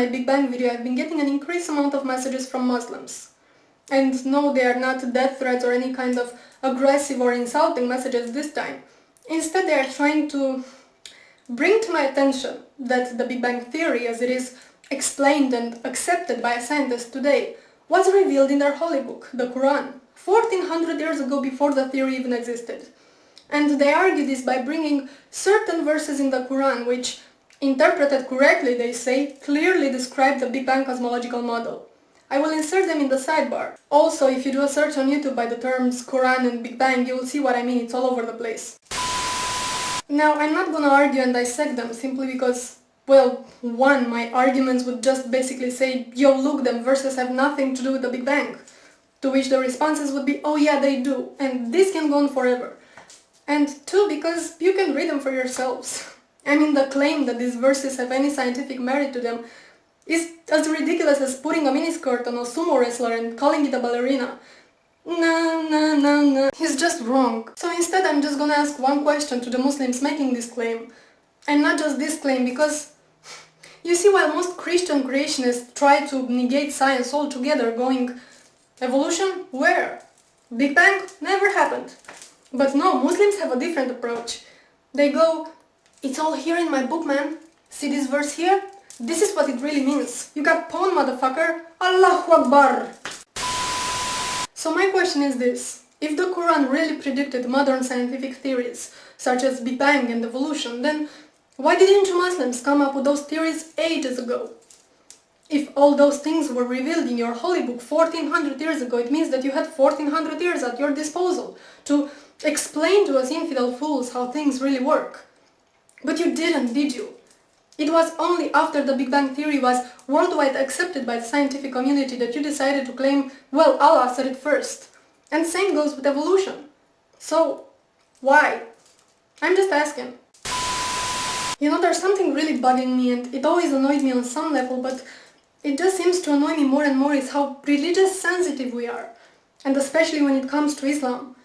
my Big Bang video, I've been getting an increased amount of messages from Muslims. And no, they are not death threats or any kind of aggressive or insulting messages this time. Instead, they are trying to bring to my attention that the Big Bang Theory, as it is explained and accepted by scientists today, was revealed in their holy book, the Quran, 1400 years ago before the theory even existed. And they argue this by bringing certain verses in the Quran which, interpreted correctly, they say, clearly describe the Big Bang cosmological model. I will insert them in the sidebar. Also, if you do a search on YouTube by the terms Quran and Big Bang, you will see what I mean, it's all over the place. Now, I'm not gonna argue and dissect them simply because, well, one, my arguments would just basically say, yo, look, them verses have nothing to do with the Big Bang. To which the responses would be, oh yeah, they do, and this can go on forever. And two, because you can read them for yourselves. I mean, the claim that these verses have any scientific merit to them is as ridiculous as putting a miniskirt on a sumo wrestler and calling it a ballerina. No, he's just wrong. So instead I'm just gonna ask one question to the Muslims making this claim. And not just this claim, because you see, while most Christian creationists try to negate science altogether, going, evolution? Where? Big Bang? Never happened. But no, Muslims have a different approach. They go, it's all here in my book, man. See this verse here? This is what it really means. You got pawn, motherfucker. Allahu Akbar. So my question is this. If the Quran really predicted modern scientific theories, such as Big Bang and evolution, then why didn't you Muslims come up with those theories ages ago? If all those things were revealed in your holy book 1400 years ago, it means that you had 1400 years at your disposal to explain to us infidel fools how things really work. But you didn't, did you? It was only after the Big Bang Theory was worldwide accepted by the scientific community that you decided to claim, well, Allah said it first. And same goes with evolution. So, why? I'm just asking. You know, there's something really bugging me, and it always annoyed me on some level, but it just seems to annoy me more and more, is how religious sensitive we are. And especially when it comes to Islam.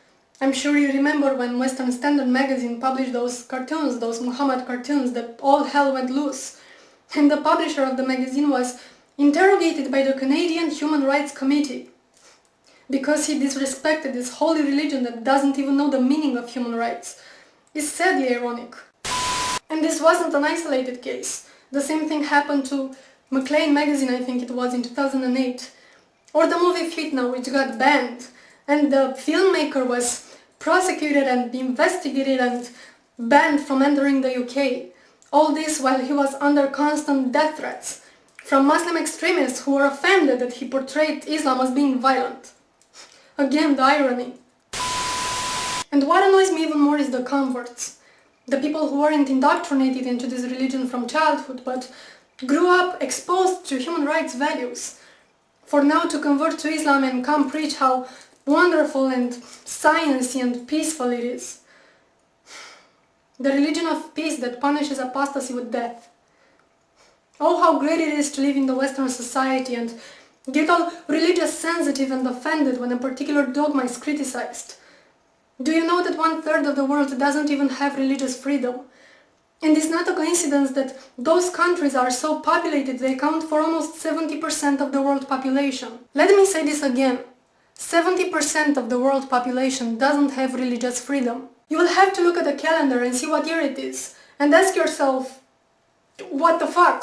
I'm sure you remember when Western Standard magazine published those cartoons, those Muhammad cartoons, that all hell went loose. And the publisher of the magazine was interrogated by the Canadian Human Rights Committee because he disrespected this holy religion that doesn't even know the meaning of human rights. It's sadly ironic. And this wasn't an isolated case. The same thing happened to Maclean magazine, I think it was, in 2008. Or the movie Fitna, which got banned. And the filmmaker was prosecuted and investigated and banned from entering the UK. All this while he was under constant death threats from Muslim extremists who were offended that he portrayed Islam as being violent. Again, the irony. And what annoys me even more is the converts. The people who weren't indoctrinated into this religion from childhood, but grew up exposed to human rights values, for now to convert to Islam and come preach how wonderful and sciency and peaceful it is. The religion of peace that punishes apostasy with death. Oh, how great it is to live in the Western society and get all religious sensitive and offended when a particular dogma is criticized. Do you know that 1/3 of the world doesn't even have religious freedom? And it's not a coincidence that those countries are so populated, they account for almost 70% of the world population. Let me say this again. 70% of the world population doesn't have religious freedom. You will have to look at the calendar and see what year it is, and ask yourself, what the fuck?